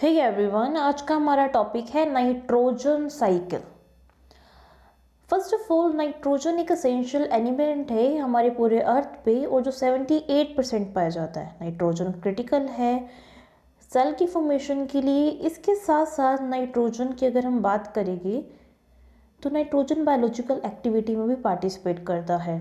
Hey everyone, आज का हमारा टॉपिक है nitrogen cycle. First of all, nitrogen एक एसेंशियल एलिमेंट है हमारे पूरे अर्थ पे और जो 78% पाया जाता है। नाइट्रोजन क्रिटिकल है सेल की फॉर्मेशन के लिए। इसके साथ साथ नाइट्रोजन की अगर हम बात करेंगे तो नाइट्रोजन बायोलॉजिकल एक्टिविटी में भी पार्टिसिपेट करता है।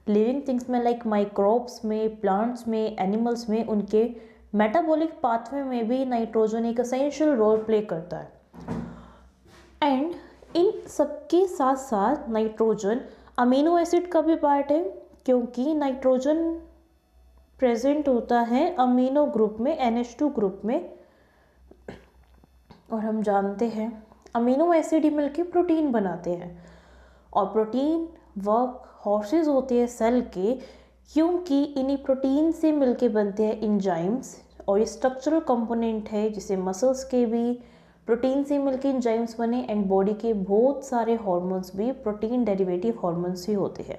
लिविंग थिंग्स में लाइक माइक्रोब्स में, प्लांट्स में, एनिमल्स में, उनके मेटाबॉलिक पाथवे में भी नाइट्रोजन एक एसेंशियल रोल प्ले करता है। एंड इन सबके साथ साथ नाइट्रोजन अमीनो एसिड का भी पार्ट है, क्योंकि नाइट्रोजन प्रेजेंट होता है अमीनो ग्रुप में, NH2 ग्रुप में। और हम जानते हैं अमीनो एसिड ही मिलकर प्रोटीन बनाते हैं और प्रोटीन वर्क हॉर्सेस होते हैं सेल के, क्योंकि इन्हीं प्रोटीन से मिलके बनते हैं इंजाइम्स। और ये स्ट्रक्चरल कंपोनेंट है जिसे मसल्स के भी प्रोटीन से मिलके इंजाइम्स बने एंड बॉडी के बहुत सारे हार्मोन्स भी प्रोटीन डेरिवेटिव हार्मोन्स ही होते हैं।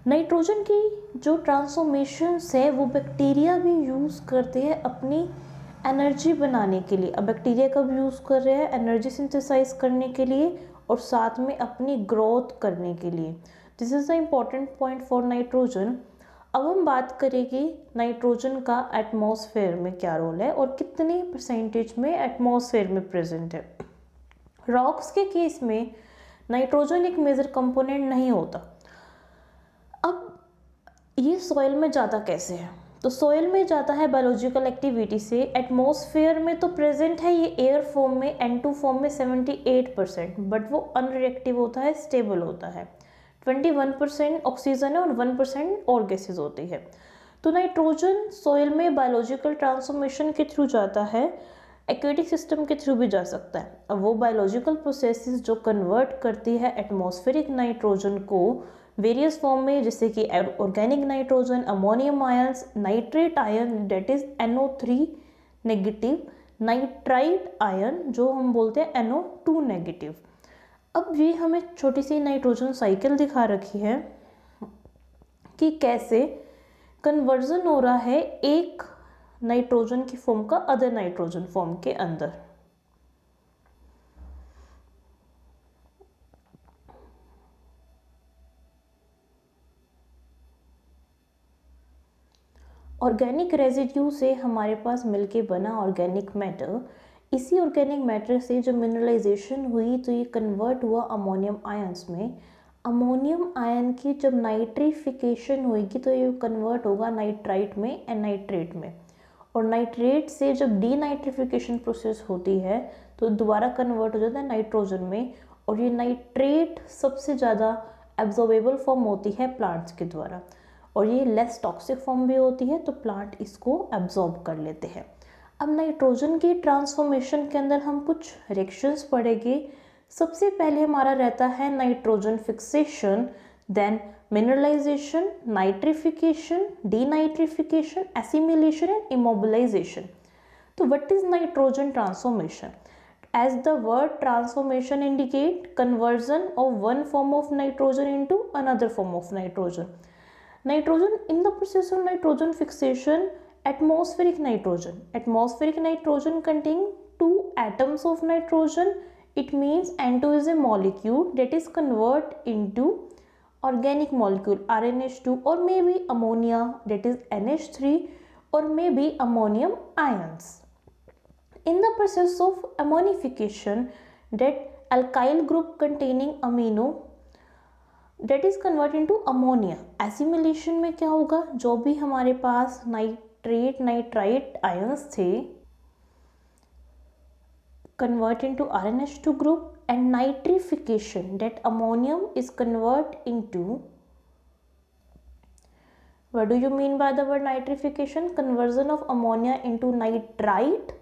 नाइट्रोजन की जो ट्रांसफॉर्मेशंस है वो बैक्टीरिया भी यूज़ करते हैं अपनी एनर्जी बनाने के लिए। अब बैक्टीरिया कब यूज़ कर रहे हैं? एनर्जी सिंथेसाइज करने के लिए और साथ में अपनी ग्रोथ करने के लिए। This is the important point for nitrogen. अब हम बात करेंगे नाइट्रोजन का एटमॉस्फेयर में क्या रोल है और कितने परसेंटेज में एटमॉस्फेयर में प्रेजेंट है। रॉक्स के केस में नाइट्रोजन एक मेजर कंपोनेंट नहीं होता। अब ये सॉइल में जाता कैसे है? तो सॉइल में जाता है बायोलॉजिकल एक्टिविटी से। एटमॉस्फेयर में तो प्रेजेंट है ये एयर फॉर्म में, N2 फॉर्म में 78%, बट वो अनरिएक्टिव होता है, स्टेबल होता है। 21% ऑक्सीजन है और 1% और गैसेज होती है। तो नाइट्रोजन सॉइल में बायोलॉजिकल ट्रांसफॉर्मेशन के थ्रू जाता है, एक्वेटिक सिस्टम के थ्रू भी जा सकता है। अब वो बायोलॉजिकल प्रोसेसेस जो कन्वर्ट करती है एटमॉस्फेरिक नाइट्रोजन को वेरियस फॉर्म में, जैसे कि organic nitrogen, ammonium ions, nitrate ion that is NO3 negative, nitrite ion जो हम बोलते हैं NO2 नेगेटिव। अब ये हमें छोटी सी नाइट्रोजन साइकिल दिखा रखी है कि कैसे कन्वर्जन हो रहा है एक नाइट्रोजन की फॉर्म का अदर नाइट्रोजन फॉर्म के अंदर। ऑर्गेनिक रेजिड्यू से हमारे पास मिलके बना ऑर्गेनिक मैटर, इसी ऑर्गेनिक मैटर से जब मिनरलाइजेशन हुई तो ये कन्वर्ट हुआ अमोनियम आयंस में। अमोनियम आयन की जब नाइट्रिफिकेशन होगी तो ये कन्वर्ट होगा नाइट्राइट में एंड नाइट्रेट में। और नाइट्रेट से जब डीनाइट्रिफिकेशन प्रोसेस होती है तो दोबारा कन्वर्ट हो जाता है नाइट्रोजन में। और ये नाइट्रेट सबसे ज़्यादा एब्जॉर्बेबल फॉर्म होती है प्लांट्स के द्वारा, और ये लेस टॉक्सिक फॉर्म भी होती है, तो प्लांट इसको एब्जॉर्ब कर लेते हैं। अब नाइट्रोजन की ट्रांसफॉर्मेशन के अंदर हम कुछ रिएक्शंस पढ़ेंगे। सबसे पहले हमारा रहता है nitrogen fixation, then mineralisation, nitrification, denitrification, assimilation and immobilisation. तो what is nitrogen transformation? As the word transformation indicate, conversion of one form of nitrogen into another form of nitrogen. Nitrogen, in the process of nitrogen fixation, atmospheric nitrogen contain two atoms of nitrogen. It means N2 is a molecule that is convert into organic molecule RNH2, or maybe ammonia that is NH3, or maybe ammonium ions. In the process of ammonification, that alkyl group containing amino that is convert into ammonia. Assimilation में क्या होगा? जो भी हमारे पास nitrate nitrite ions थे convert into RNH2 group, and nitrification, that ammonium is convert into, what do you mean by the word nitrification? Conversion of ammonia into nitrite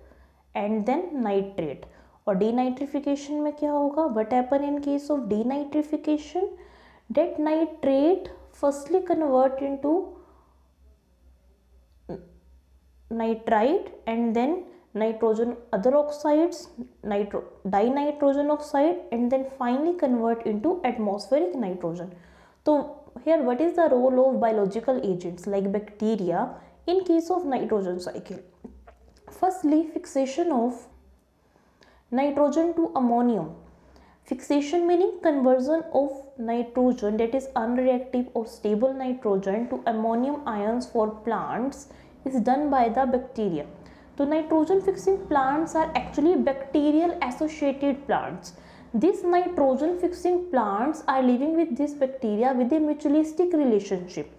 and then nitrate. और denitrification में क्या होगा? What happen in case of denitrification? That nitrate firstly convert into nitrite and then nitrogen other oxides, dinitrogen oxide, and then finally convert into atmospheric nitrogen. So here what is the role of biological agents like bacteria in case of nitrogen cycle? Firstly, fixation of nitrogen to ammonium. Fixation meaning conversion of nitrogen, that is unreactive or stable nitrogen, to ammonium ions for plants is done by the bacteria. So nitrogen fixing plants are actually bacterial associated plants. These nitrogen fixing plants are living with this bacteria with a mutualistic relationship.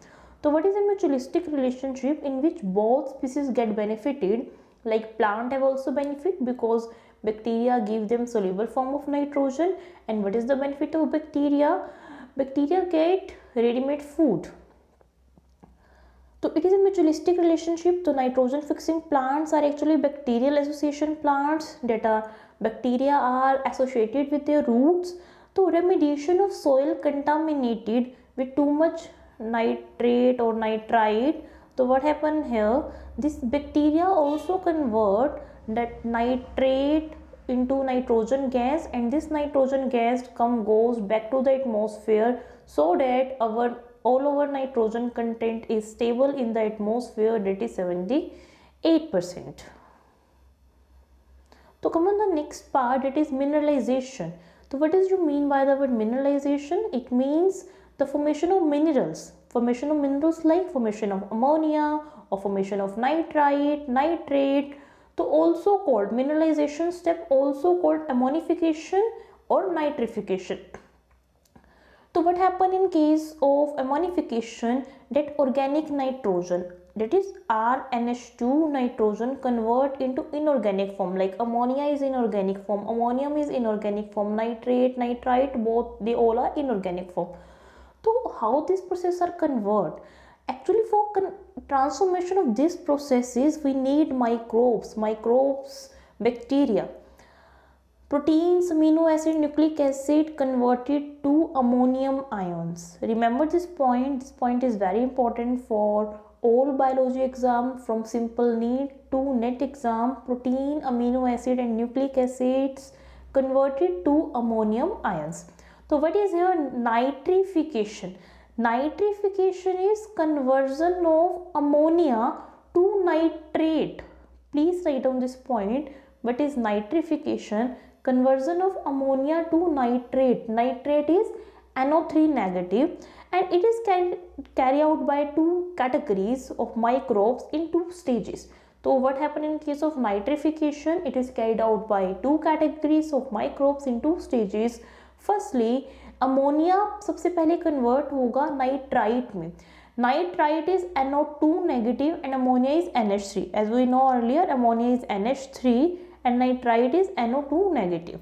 So what is a mutualistic relationship? In which both species get benefited, like plant have also benefit because bacteria give them soluble form of nitrogen. And what is the benefit of bacteria? Bacteria get ready-made food. So it is a mutualistic relationship. So nitrogen fixing plants are actually bacterial association plants, that are bacteria are associated with their roots. So remediation of soil contaminated with too much nitrate or nitrite. So what happened here? This bacteria also convert that nitrate into nitrogen gas, and this nitrogen gas goes back to the atmosphere, so that our all over nitrogen content is stable in the atmosphere, that is 78%. So come on the next part, that is mineralization. So what does you mean by the word mineralization? It means the formation of minerals. Formation of minerals like formation of ammonia or formation of nitrite, nitrate. So also called mineralization step, also called ammonification or nitrification. So what happen in case of ammonification? That organic nitrogen, that is RNH2 nitrogen, convert into inorganic form, like ammonia is inorganic form, ammonium is inorganic form, nitrate, nitrite, both they all are inorganic form. So how this process are convert? Actually for transformation of these processes we need microbes, bacteria. Proteins, amino acid, nucleic acid converted to ammonium ions. Remember this point. This point is very important for all biology exam, from simple NEET to NET exam. Protein, amino acid and nucleic acids converted to ammonium ions. So what is here? Nitrification. Nitrification is conversion of ammonia to nitrate. Please write down this point. What is nitrification? Conversion of ammonia to nitrate. Nitrate is NO3 negative, and it is carried out by two categories of microbes in two stages. So what happened in case of nitrification? It is carried out by two categories of microbes in two stages. Firstly, ammonia सबसे पहले convert होगा nitrite में. Nitrite is NO2 negative and ammonia is NH3. As we know earlier, ammonia is NH3 and nitrite is NO2 negative.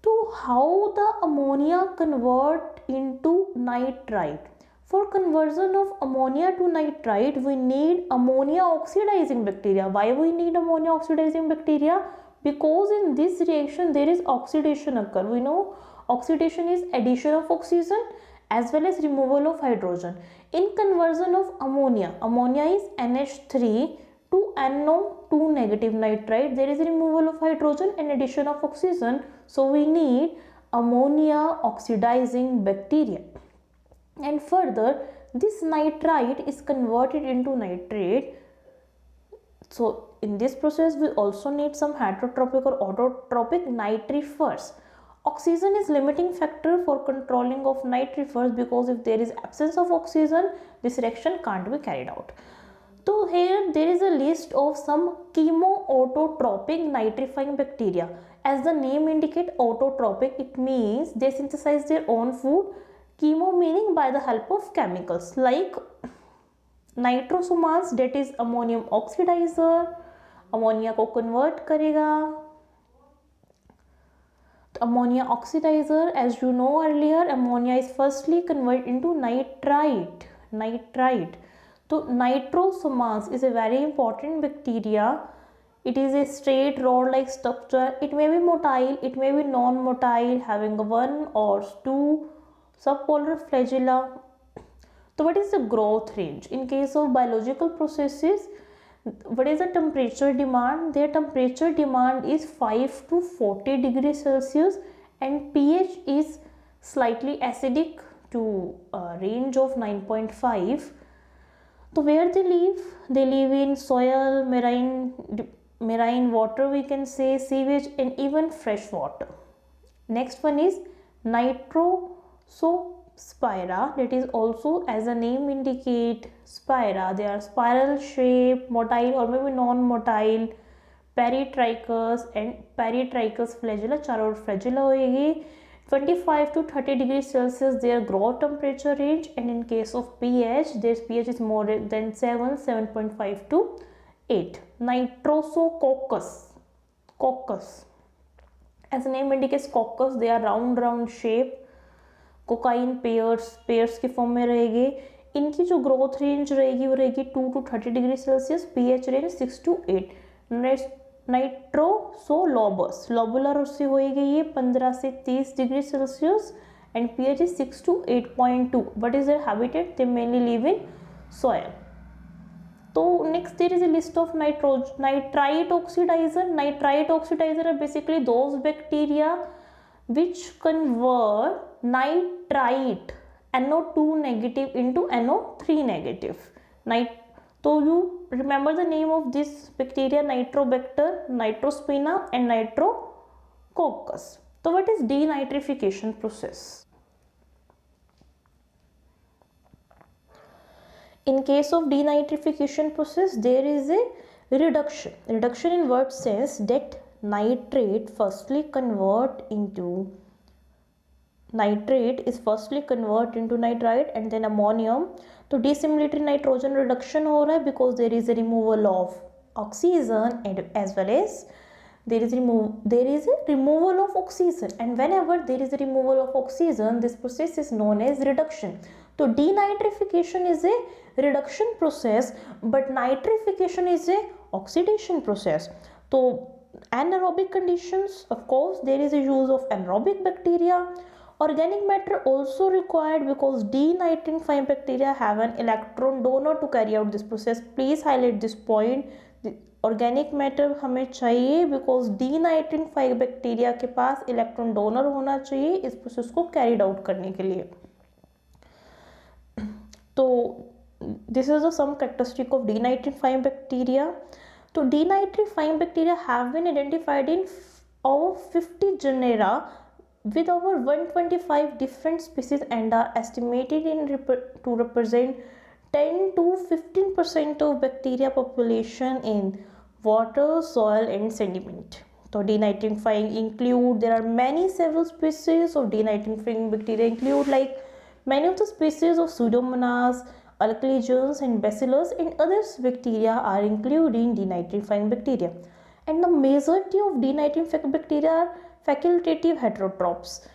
So how the ammonia convert into nitrite? For conversion of ammonia to nitrite we need ammonia oxidizing bacteria. Why we need ammonia oxidizing bacteria? Because in this reaction there is oxidation occur. We know oxidation is addition of oxygen as well as removal of hydrogen. In conversion of ammonia, ammonia is NH3 to NO2 negative nitrite, there is a removal of hydrogen and addition of oxygen, so we need ammonia oxidizing bacteria. And further, this nitrite is converted into nitrate. So in this process we also need some heterotropic or autotropic nitrifers. Oxygen is limiting factor for controlling of nitrifers, because if there is absence of oxygen this reaction can't be carried out. So here there is a list of some chemoautotropic nitrifying bacteria. As the name indicate, autotropic, it means they synthesize their own food. Chemo meaning by the help of chemicals, like nitrosomas, that is ammonium oxidizer, ammonia को convert करेगा. Ammonia oxidizer, as you know earlier, ammonia is firstly converted into nitrite. So nitrosomas is a very important bacteria. It is a straight rod like structure. It may be motile, it may be non-motile, having one or two subpolar flagella. So what is the growth range? In case of biological processes, what is the temperature demand? Their temperature demand is 5 to 40 degrees Celsius and pH is slightly acidic to a range of 9.5. So where they live? They live in soil, marine marine water, we can say sewage, and even fresh water. Next one is Nitrosospira, that is also, as the name indicate, spira. They are spiral shape, motile or maybe non-motile, peritrichous and peritrichous flagella, चारों ओर flagella होएगी. 25 to 30 degrees Celsius their growth temperature range, and in case of pH, their pH is more than 7.5 to 8. Nitrosococcus, coccus, as the name indicates coccus, they are round shape, cocaine pairs के form में रहेगी. इनकी जो growth range रहेगी वो रहेगी 2 to 30 degree Celsius, pH range 6 to 8. Nitrosolobus, lobular उससे होएगी ये 15 से 30 degree Celsius, and pH is 6 to 8.2. What is their habitat? They mainly live in soil. तो next there is a list of nitrite oxidizer. Nitrite oxidizer are basically those bacteria which convert nitrite NO2 negative into NO3 negative. So you remember the name of this bacteria: Nitrobacter, Nitrospina and Nitrococcus. So what is denitrification process? In case of denitrification process, there is a reduction in what sense? That nitrate is firstly convert into nitrite and then ammonium. तो dissimilatory nitrogen reduction हो रहा है because there is a removal of oxygen, and as well as there is a removal of oxygen, and whenever there is a removal of oxygen, this process is known as reduction. So denitrification is a reduction process, but nitrification is a oxidation process. So anaerobic conditions, of course, there is a use of anaerobic bacteria. Organic matter also required because denitrifying bacteria have an electron donor to carry out this process. Please highlight this point. Organic matter हमें चाहिए because denitrifying bacteria के पास electron donor होना चाहिए इस process को carried out करने के लिए. तो this is some characteristic of denitrifying bacteria. So denitrifying bacteria have been identified in over 50 genera with over 125 different species and are estimated to represent 10 to 15% of bacteria population in water, soil and sediment. So denitrifying include, there are several species of denitrifying bacteria include, like many of the species of Pseudomonas, Alcaligenes and Bacillus and other bacteria are included in denitrifying bacteria. And the majority of denitrifying bacteria are facultative heterotrophs.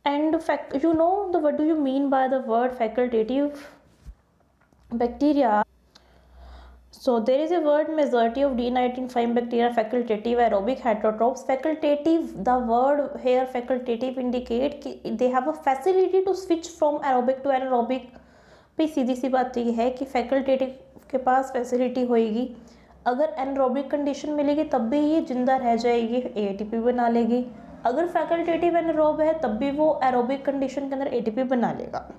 And what do you mean by the word facultative bacteria? So there is a word, majority of denitrifying bacteria facultative aerobic heterotrophs. Facultative, the word here facultative indicate कि they have a facility to switch from aerobic to anaerobic. भी सीधी सी बात ये है कि facultative के पास facility होएगी, अगर anaerobic condition मिलेगी तब भी ये जिंदा रह जाएगी, एटीपी बना लेगी. अगर फैकल्टेटिव एनारोब है तब भी वो एरोबिक कंडीशन के अंदर एटीपी बना लेगा.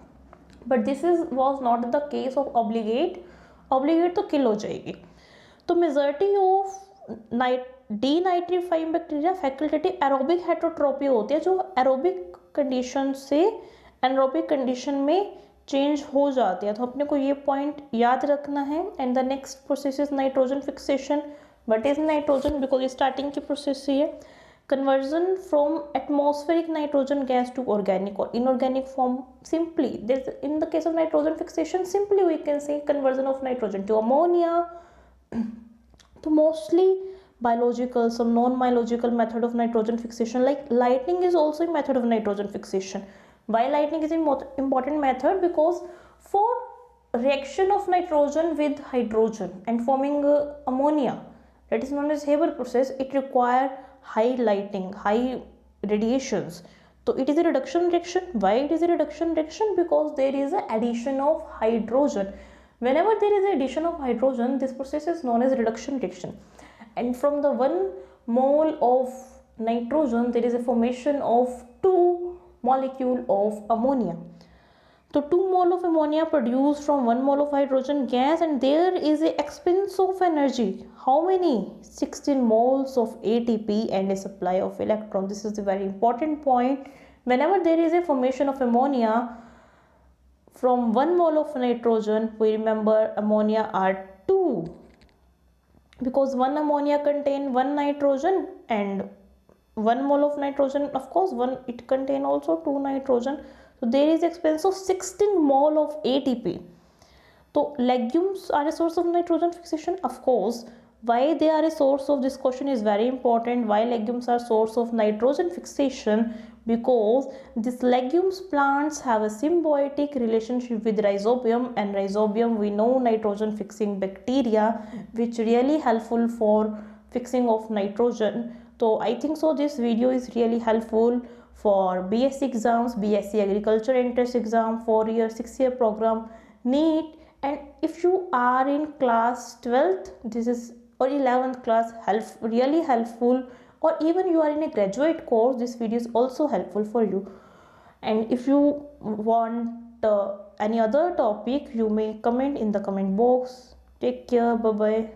But this was not the case of obligate तो किल हो जाएगी. तो majority of denitrifying bacteria facultative aerobic heterotrophy होती है, जो एरोबिक कंडीशन से एनरोबिक कंडीशन में चेंज हो जाती है. तो अपने को ये पॉइंट याद रखना है. And the next process is nitrogen fixation. But is nitrogen because starting की प्रोसेस ही है. Conversion from atmospheric nitrogen gas to organic or inorganic form. Simply, in the case of nitrogen fixation, simply we can say conversion of nitrogen to ammonia. So mostly biological, some non-biological method of nitrogen fixation, like lighting is also a method of nitrogen fixation. Why lighting is an important method? Because for reaction of nitrogen with hydrogen and forming ammonia, that is known as Haber process, it requires high lighting, high radiations. So it is a reduction reaction. Why it is a reduction reaction? Because there is an addition of hydrogen. Whenever there is an addition of hydrogen, this process is known as reduction reaction. And from the 1 mole of nitrogen, there is a formation of 2 molecule of ammonia. So 2 mole of ammonia produced from 1 mole of hydrogen gas, and there is a expense of energy. How many? 16 moles of ATP and a supply of electron. This is a very important point. Whenever there is a formation of ammonia from 1 mole of nitrogen, we remember ammonia are 2, because 1 ammonia contain 1 nitrogen, and 1 mole of nitrogen, of course, one it contain also 2 nitrogen. So there is expense of 16 mole of ATP. So legumes are a source of nitrogen fixation, of course. Why they are a source of, this question is very important, why legumes are source of nitrogen fixation? Because these legumes plants have a symbiotic relationship with rhizobium, and rhizobium, we know, nitrogen fixing bacteria, which really helpful for fixing of nitrogen. So I think so this video is really helpful for BSc exams, BSc agriculture entrance exam, 4-year 6-year program, NEET. And if you are in class 12th, this is, or 11th class, really helpful, or even you are in a graduate course, this video is also helpful for you. And if you want any other topic, you may comment in the comment box. Take care. Bye bye.